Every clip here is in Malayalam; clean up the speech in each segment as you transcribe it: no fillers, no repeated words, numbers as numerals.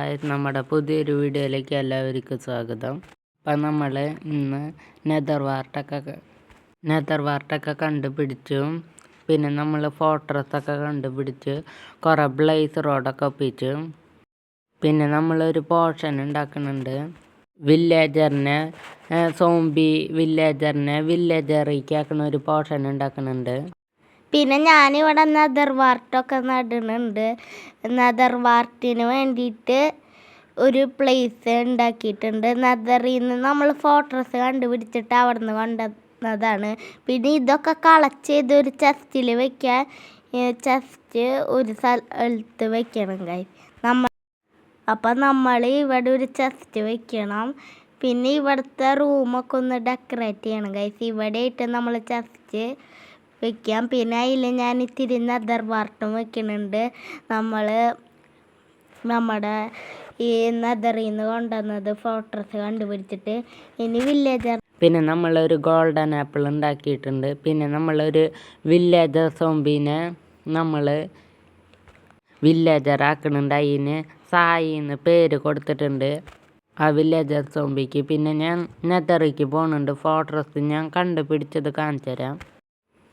ഗായ്സ്, നമ്മുടെ പുതിയൊരു വീഡിയോയിലേക്ക് എല്ലാവർക്കും സ്വാഗതം. അപ്പം നമ്മൾ ഇന്ന് നെതർ വാർട്ടൊക്കെ കണ്ടുപിടിച്ചു. പിന്നെ നമ്മൾ ഫോർട്രസ്സൊക്കെ കണ്ടുപിടിച്ച് കുറേ ബ്ലേസ് റോഡൊക്കെ ഒപ്പിച്ചു. പിന്നെ നമ്മളൊരു പോർഷൻ ഉണ്ടാക്കുന്നുണ്ട്. വില്ലേജറിലേക്ക് ആക്കുന്ന ഒരു പോർഷൻ ഉണ്ടാക്കുന്നുണ്ട്. പിന്നെ ഞാനിവിടെ നെതർ വാർട്ടൊക്കെ നടുന്നുണ്ട്. നെതർ വാർട്ടിന് വേണ്ടിയിട്ട് ഒരു പ്ലേസ് ഉണ്ടാക്കിയിട്ടുണ്ട്. നെതറിൽ നിന്ന് നമ്മൾ ഫോർട്രസ് കണ്ടുപിടിച്ചിട്ട് അവിടെ നിന്ന് കൊണ്ടുവന്നതാണ്. പിന്നെ ഇതൊക്കെ കളക്ട് ചെയ്ത് ഒരു ചെസ്റ്റിൽ വെക്കാൻ, ചെസ്റ്റ് ഒരു സ്ഥലത്ത് വെക്കണം ഗൈസ്. അപ്പം നമ്മൾ ഇവിടെ ഒരു ചെസ്റ്റ് വെക്കണം. പിന്നെ ഇവിടുത്തെ റൂമൊക്കെ ഒന്ന് ഡെക്കറേറ്റ് ചെയ്യണം ഗൈസ്. ഇവിടെ ആയിട്ട് നമ്മൾ ചെസ്റ്റ് വെക്കാം. പിന്നെ അതിൽ ഞാൻ ഇത്തിരി നെതർ വാർട്ടും വെക്കുന്നുണ്ട്. നമ്മൾ നമ്മുടെ ഈ നെതറിൽ നിന്ന് കൊണ്ടുവന്നത് ഫോർട്രസ് കണ്ടുപിടിച്ചിട്ട് ഇനി വില്ലേജർ. പിന്നെ നമ്മളൊരു ഗോൾഡൻ ആപ്പിൾ ഉണ്ടാക്കിയിട്ടുണ്ട്. പിന്നെ നമ്മളൊരു വില്ലേജർ സോംബീനെ നമ്മൾ വില്ലേജർ ആക്കുന്നുണ്ട്. അതിന് സായി എന്ന് പേര് കൊടുത്തിട്ടുണ്ട് ആ വില്ലേജർ സോംബിക്ക്. പിന്നെ ഞാൻ നെതറിക്ക് പോകുന്നുണ്ട്. ഫോർട്രസ് ഞാൻ കണ്ടുപിടിച്ചത് കാണിച്ചു തരാം.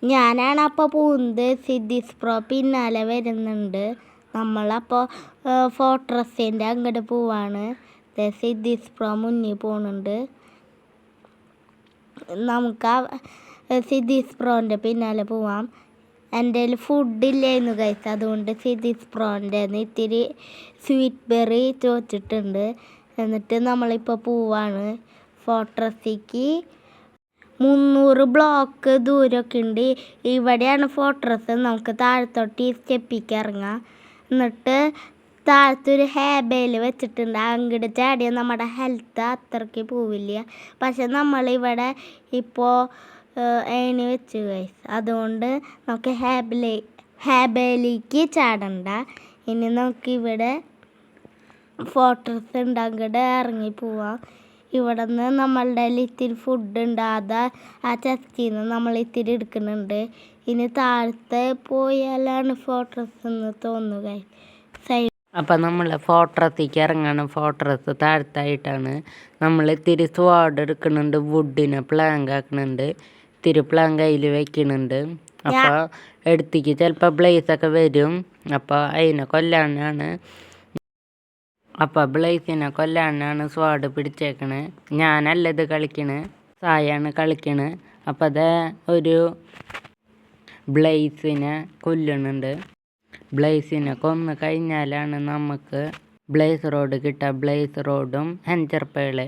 ഞാനാണ് അപ്പോൾ പോകുന്നത്. സിദ്ദീസ് പ്രോ പിന്നാലെ വരുന്നുണ്ട്. നമ്മളപ്പോൾ ഫോർട്രസിൻ്റെ അങ്ങോട്ട് പോവാണ്. സിദ്ദീസ് പ്രോ മുന്നിൽ പോകുന്നുണ്ട്. നമുക്ക് സിദ്ദീസ് പ്രോൻ്റെ പിന്നാലെ പോവാം. എൻ്റെ കയ്യിൽ ഫുഡില്ലായിരുന്നു ഗൈസ്. അതുകൊണ്ട് സിദ്ദീസ് പ്രോൻ്റെ ഇത്തിരി സ്വീറ്റ് ബെറി ചോദിച്ചിട്ടുണ്ട്. എന്നിട്ട് നമ്മളിപ്പോൾ പോവാണ് ഫോർട്രസിലേക്ക്. 300 ബ്ലോക്ക് ദൂരമൊക്കെ ഉണ്ട്. ഇവിടെയാണ് ഫോർട്രസ്. നമുക്ക് താഴത്തോട്ട് ഈ സ്റ്റെപ്പിക്ക് ഇറങ്ങാം. എന്നിട്ട് താഴത്തൊരു ഹാബേൽ വെച്ചിട്ടുണ്ട്. അങ്ങോട്ട് ചാടിയാൽ നമ്മുടെ ഹെൽത്ത് അത്രയ്ക്ക് പോവില്ല. പക്ഷെ നമ്മളിവിടെ ഇപ്പോൾ ഏണി വെച്ച് ഗൈസ്. അതുകൊണ്ട് നമുക്ക് ഹാബേലേക്ക് ചാടണ്ട. ഇനി നമുക്കിവിടെ ഫോർട്രസ് ഉണ്ട്, അങ്ങോട്ട് ഇറങ്ങി പോവാം. ഇവിടെ നിന്ന് നമ്മളുടെ ഇത്തിരി ഫുഡ് ഉണ്ട്. ആ ചെസ്റ്റിൽ നിന്ന് നമ്മൾ ഇത്തിരി എടുക്കുന്നുണ്ട്. ഇനി താഴത്തെ പോയാലാണ് ഫോർട്രസ് എന്ന് തോന്നുക. അപ്പം നമ്മൾ ഫോർട്രസിലേക്ക് ഇറങ്ങണം. ഫോർട്രസ് താഴത്തായിട്ടാണ്. നമ്മൾ ഇത്തിരി സ്വാഡ് എടുക്കുന്നുണ്ട്. വുഡിനെ പ്ലാങ്ക് ആക്കുന്നുണ്ട്. ഇത്തിരി പ്ലാങ്ക് കയ്യിൽ വെക്കുന്നുണ്ട്. അപ്പോൾ എടുത്തേക്ക് ചിലപ്പോൾ ബ്ലേസൊക്കെ വരും. അപ്പോൾ അതിനെ കൊല്ലാനാണ് ബ്ലേസിനെ കൊല്ലാനാണ് സ്വാഡ് പിടിച്ചേക്കണേ. ഞാനല്ല ഇത് കളിക്കണേ, സായാണ് കളിക്കണേ. അപ്പോൾ അത് ഒരു ബ്ലേസിനെ കൊല്ലുന്നുണ്ട്. ബ്ലേസിനെ കൊന്ന് കഴിഞ്ഞാലാണ് നമുക്ക് ബ്ലേസ് റോഡ് കിട്ടുക. ബ്ലേസ് റോഡും എൻജർ പേള്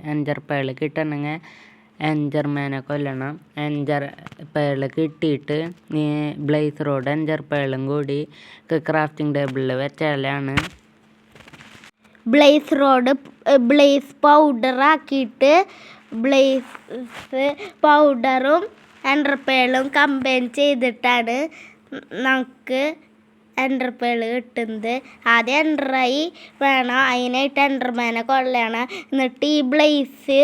കിട്ടണമെങ്കിൽ എൻജർമാനെ കൊല്ലണം. എൻജർ പേള് കിട്ടിയിട്ട് ബ്ലേസ് റോഡ് എൻജർ പേളും കൂടി ക്രാഫ്റ്റിംഗ് ടേബിളിൽ വെച്ചാലാണ് ബ്ലേസ് റോഡ് ബ്ലേസ് പൗഡർ ആക്കിയിട്ട് ബ്ലേസ് പൗഡറും എൻഡർപേളും കമ്പൈൻ ചെയ്തിട്ടാണ് നമുക്ക് എൻഡർപേള് കിട്ടുന്നത്. ആദ്യം എൻഡറായി വേണം, അതിനായിട്ട് എൻഡർമാനെ കൊല്ലണം. എന്നിട്ട് ഈ ബ്ലേസ്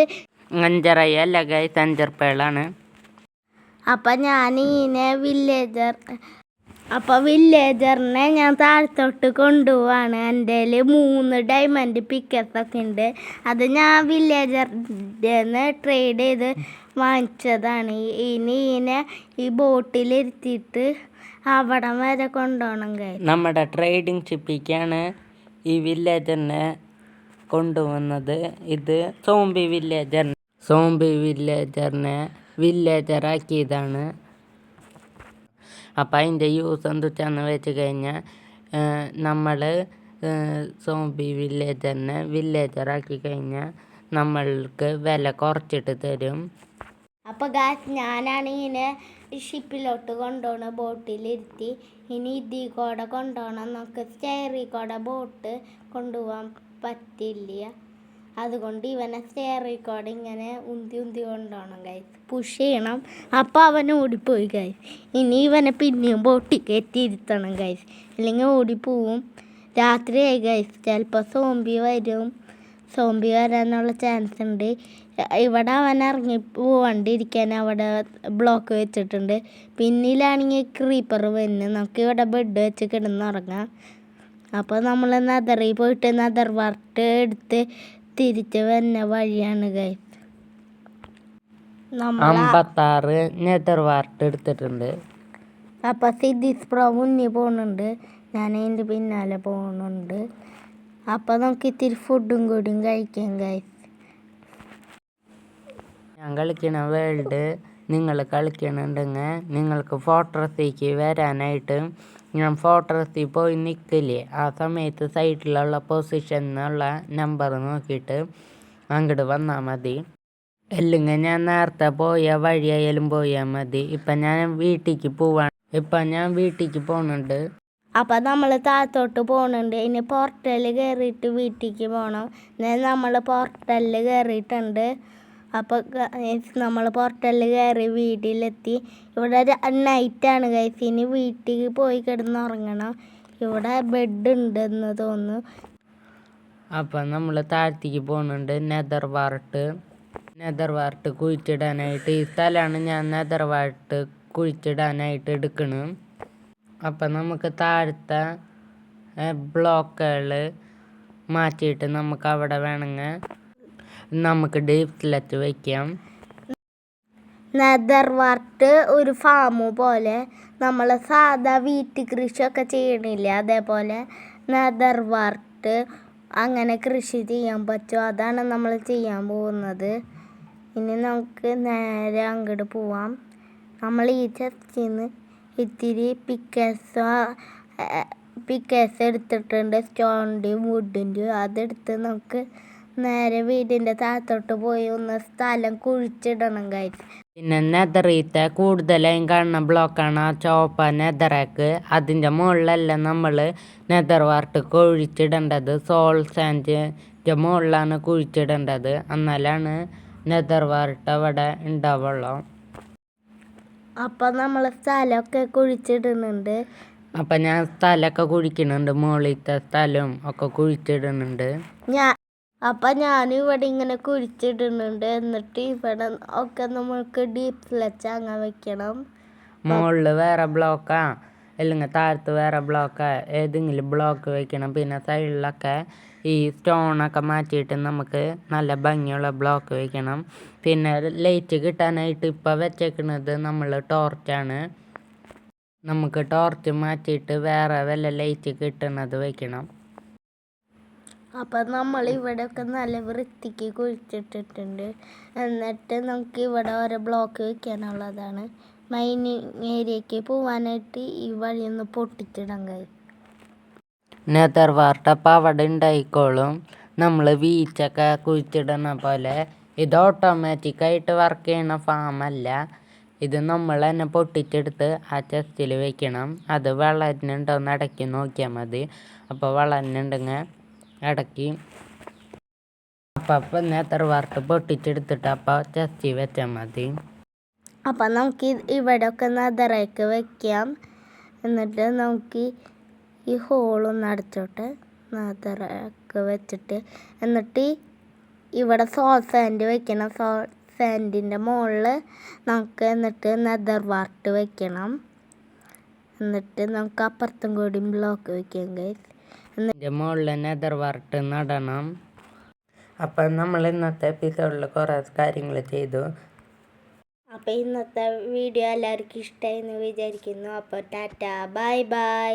എൻജറായി അല്ല ഗൈസ്, എൻജർപേളാണ്. അപ്പം ഞാൻ ഇതിനെ വില്ലേജറിനെ ഞാൻ താഴത്തോട്ട് കൊണ്ടുപോവാണ്. എൻ്റെ കയ്യിൽ 3 ഡയമണ്ട് പിക്കസൊക്കെ ഉണ്ട്. അത് ഞാൻ വില്ലേജറിൻ്റെ നിന്ന് ട്രേഡ് ചെയ്ത് വാങ്ങിച്ചതാണ്. ഇനി ഇതിനെ ഈ ബോട്ടിലിരുത്തിയിട്ട് അവിടം വരെ കൊണ്ടുപോകണം ഗൈസ്. നമ്മുടെ ട്രേഡിങ് ഷിപ്പിലേക്കാണ് ഈ വില്ലേജറിനെ കൊണ്ടുവന്നത്. ഇത് സോംബി വില്ലേജറിനെ വില്ലേജറാക്കിയതാണ്. അപ്പം അതിൻ്റെ യൂസ് എന്തുവെച്ചാന്ന് വെച്ച് കഴിഞ്ഞാൽ നമ്മൾ സോംബി വില്ലേജറിനെ വില്ലേജറാക്കി കഴിഞ്ഞാൽ നമ്മൾക്ക് വില കുറച്ചിട്ട് തരും. അപ്പോൾ ഗായ്സ്, ഞാനാണ് ഇതിനെ ഷിപ്പിലോട്ട് കൊണ്ടുപോകണം. ബോട്ടിലിരുത്തി ഇനി ഇതിൽ കൂടെ കൊണ്ടുപോകണം. നമുക്ക് സ്റ്റെയറിൽ കൂടെ ബോട്ട് കൊണ്ടുപോകാൻ പറ്റില്ല. അതുകൊണ്ട് ഇവനെ സ്റ്റെയറിൽ കൂടെ ഇങ്ങനെ ഉന്തി കൊണ്ടുപോകണം ഗൈസ്. പുഷ് ചെയ്യണം. അപ്പോൾ അവൻ ഓടിപ്പോയി ഗൈസ്. ഇനി ഇവനെ പിന്നെയും ബോട്ടിൽ കയറ്റി ഇരുത്തണം ഗൈസ്, അല്ലെങ്കിൽ ഓടിപ്പോവും. രാത്രിയായി ഗൈസ്. ചിലപ്പോൾ സോംബി വരാനുള്ള ചാൻസ് ഉണ്ട്. ഇവിടെ അവൻ ഇറങ്ങി പോവാണ്ടിരിക്കാൻ അവിടെ ബ്ലോക്ക് വെച്ചിട്ടുണ്ട്. പിന്നിലാണെങ്കിൽ ക്രീപ്പർ വന്ന് നമുക്ക് ഇവിടെ ബെഡ് വെച്ച് കിടന്നുറങ്ങാം. അപ്പോൾ നമ്മൾ നെതറിൽ പോയിട്ട് നെതർ വാർട്ട് എടുത്ത് തിരിച്ച് വരുന്ന വഴിയാണ് ഗൈസ്. നമ്മൾ 56 നെതർ വാർട്ട് എടുത്തിട്ടുണ്ട്. അപ്പോൾ സിദ്ദീസ് പ്രോ മുന്നിൽ പോകുന്നുണ്ട്, ഞാൻ അതിൻ്റെ പിന്നാലെ പോകുന്നുണ്ട്. അപ്പോൾ നമുക്ക് ഇത്തിരി ഫുഡും കൂടിയും കഴിക്കാം ഗൈസ്. ഞാൻ കളിക്കണ വേൾഡ് നിങ്ങൾ കളിക്കണുണ്ടെങ്കിൽ നിങ്ങൾക്ക് ഫോർട്രസിലേക്ക് വരാനായിട്ട് ഞാൻ ഫോർട്രസിൽ പോയി നിൽക്കില്ലേ, ആ സമയത്ത് സൈഡിലുള്ള പൊസിഷനിലുള്ള നമ്പർ നോക്കിയിട്ട് അങ്ങോട്ട് വന്നാൽ മതി. അല്ലെങ്കിൽ ഞാൻ നേരത്തെ പോയ വഴിയായാലും പോയാൽ മതി. ഇപ്പം ഞാൻ വീട്ടിലേക്ക് പോകുന്നുണ്ട്. അപ്പം നമ്മൾ താഴത്തോട്ട് പോകുന്നുണ്ട്. ഇനി പോർട്ടലിൽ കയറിയിട്ട് വീട്ടിലേക്ക് പോകണം. നമ്മൾ പോർട്ടലിൽ കയറിയിട്ടുണ്ട്. അപ്പോൾ നമ്മൾ പോർട്ടലിൽ കയറി വീട്ടിലെത്തി. ഇവിടെ നൈറ്റാണ് ഗൈസ്. ഇനി വീട്ടിൽ പോയി കിടന്നുറങ്ങണം. ഇവിടെ ബെഡ് ഉണ്ടെന്ന് തോന്നുന്നു. അപ്പം നമ്മൾ താഴത്തേക്ക് പോകുന്നുണ്ട്. നെതർ വാർട്ട് കുഴിച്ചിടാനായിട്ട് ഈ സ്ഥലമാണ് ഞാൻ നെതർ വാർട്ട് കുഴിച്ചിടാനായിട്ട് എടുക്കണം. അപ്പം നമുക്ക് താഴത്തെ ബ്ലോക്കുകൾ മാറ്റിയിട്ട് നമുക്ക് അവിടെ വേണമെങ്കിൽ നമുക്ക് ഡീപ്സിലെത്തി വയ്ക്കാം. നെതർ വാർട്ട് ഒരു ഫാം പോലെ നമ്മൾ സാധാ വീട്ടു കൃഷിയൊക്കെ ചെയ്യണില്ല, അതേപോലെ നെതർ വാർട്ട് അങ്ങനെ കൃഷി ചെയ്യാൻ പറ്റും. അതാണ് നമ്മൾ ചെയ്യാൻ പോകുന്നത്. ഇനി നമുക്ക് നേരെ അങ്ങോട്ട് പോവാം. നമ്മൾ ഈ ചെസ്റ്റിൽ നിന്ന് ഇത്തിരി പിക്കേഴ്സ് എടുത്തിട്ടുണ്ട്, സ്റ്റോണിൻ്റെയും വുഡിൻ്റെയും. അതെടുത്ത് നമുക്ക് നേരെ വീടിൻ്റെ താഴത്തോട്ട് പോയി ഒന്ന് സ്ഥലം കുഴിച്ചിടണം ഗൈസ്. പിന്നെ നെതറിത്തെ കൂടുതലായും കാണുന്ന ബ്ലോക്കാണ് ആ ചോപ്പ നെതറാക്ക്. അതിൻ്റെ മുകളിലല്ല നമ്മൾ നെതർ വാർട്ട് കുഴിച്ചിടേണ്ടത്, സോൾ സാൻഡിൻ്റെ മുകളിലാണ് കുഴിച്ചിടേണ്ടത്. എന്നാലാണ് നെതർ വാർട്ട് അവിടെ ഉണ്ടാവുള്ളൂ. അപ്പം നമ്മൾ സ്ഥലമൊക്കെ കുഴിച്ചിടുന്നുണ്ട്. അപ്പം ഞാൻ സ്ഥലമൊക്കെ കുഴിക്കുന്നുണ്ട്, മുകളിലത്തെ സ്ഥലവും ഒക്കെ കുഴിച്ചിടുന്നുണ്ട്. അപ്പം ഞാനും ഇവിടെ ഇങ്ങനെ കുഴിച്ചിടുന്നുണ്ട്. എന്നിട്ട് ഇവിടെ ഒക്കെ നമ്മൾക്ക് ഡീപ്സിലെച്ച് അങ്ങ് വെക്കണം. മുകളിൽ വേറെ ബ്ലോക്കാ അല്ലെങ്കിൽ താഴത്ത് വേറെ ബ്ലോക്കാ, ഏതെങ്കിലും ബ്ലോക്ക് വെക്കണം. പിന്നെ സൈഡിലൊക്കെ ഈ സ്റ്റോണൊക്കെ മാറ്റിയിട്ട് നമുക്ക് നല്ല ഭംഗിയുള്ള ബ്ലോക്ക് വെക്കണം. പിന്നെ ലൈറ്റ് കിട്ടാനായിട്ട് ഇപ്പോൾ വെച്ചേക്കുന്നത് നമ്മൾ ടോർച്ചാണ്. നമുക്ക് ടോർച്ച് മാറ്റിയിട്ട് വേറെ വല്ല ലൈറ്റ് കിട്ടുന്നത് വെക്കണം. അപ്പം നമ്മൾ ഇവിടെയൊക്കെ നല്ല വൃത്തിക്ക് കുഴിച്ചിട്ടിട്ടുണ്ട്. എന്നിട്ട് നമുക്ക് ഇവിടെ ഓരോ ബ്ലോക്ക് വെക്കാനുള്ളതാണ്. മെയിൻ ഏരിയക്ക് പോകാനായിട്ട് ഈ വഴിയൊന്ന് പൊട്ടിച്ചിടാൻ കഴിയും. നെതർ വാർട്ട് അപ്പം അവിടെ ഉണ്ടായിക്കോളും. നമ്മൾ വീച്ചൊക്കെ കുഴിച്ചിടുന്ന പോലെ ഇത് ഓട്ടോമാറ്റിക്കായിട്ട് വർക്ക് ചെയ്യുന്ന ഫാമല്ല. ഇത് നമ്മൾ തന്നെ പൊട്ടിച്ചെടുത്ത് ആ ചെസ്റ്റിൽ വെക്കണം. അത് വളരുന്നുണ്ടോയെന്ന് ഇടയ്ക്ക് നോക്കിയാൽ മതി. അപ്പോൾ വളരുന്നുണ്ടെങ്കിൽ ഇടയ്ക്ക് അപ്പം നെതർ വാർട്ട് പൊട്ടിച്ചെടുത്തിട്ട് അപ്പോൾ ചെസ്റ്റിൽ വെച്ചാൽ മതി. അപ്പം നമുക്ക് ഇവിടെയൊക്കെ നെതറൊക്കെ വെക്കാം. എന്നിട്ട് നമുക്ക് ഈ ഹോളൊന്ന് അടച്ചോട്ടെ, നെതറൊക്കെ വെച്ചിട്ട്. എന്നിട്ട് ഇവിടെ സോൾ സാൻഡ് വെക്കണം. സോൾ സാൻഡിൻ്റെ മുകളിൽ നമുക്ക് എന്നിട്ട് നെതർ വാർട്ട് വെക്കണം. എന്നിട്ട് നമുക്ക് അപ്പുറത്തും കൂടി ബ്ലോക്ക് വെക്കാം ഗൈസ്. ഇതിൻ്റെ മുകളിൽ നെതർ വാർട്ട് നടണം. അപ്പം നമ്മൾ ഇന്നത്തെ എപ്പിസോഡിൽ കുറേ കാര്യങ്ങൾ ചെയ്തു. അപ്പോൾ ഇന്നത്തെ വീഡിയോ എല്ലാവർക്കും ഇഷ്ടമായി എന്ന് വിചാരിക്കുന്നു. അപ്പോൾ ടാറ്റ, ബൈ ബൈ.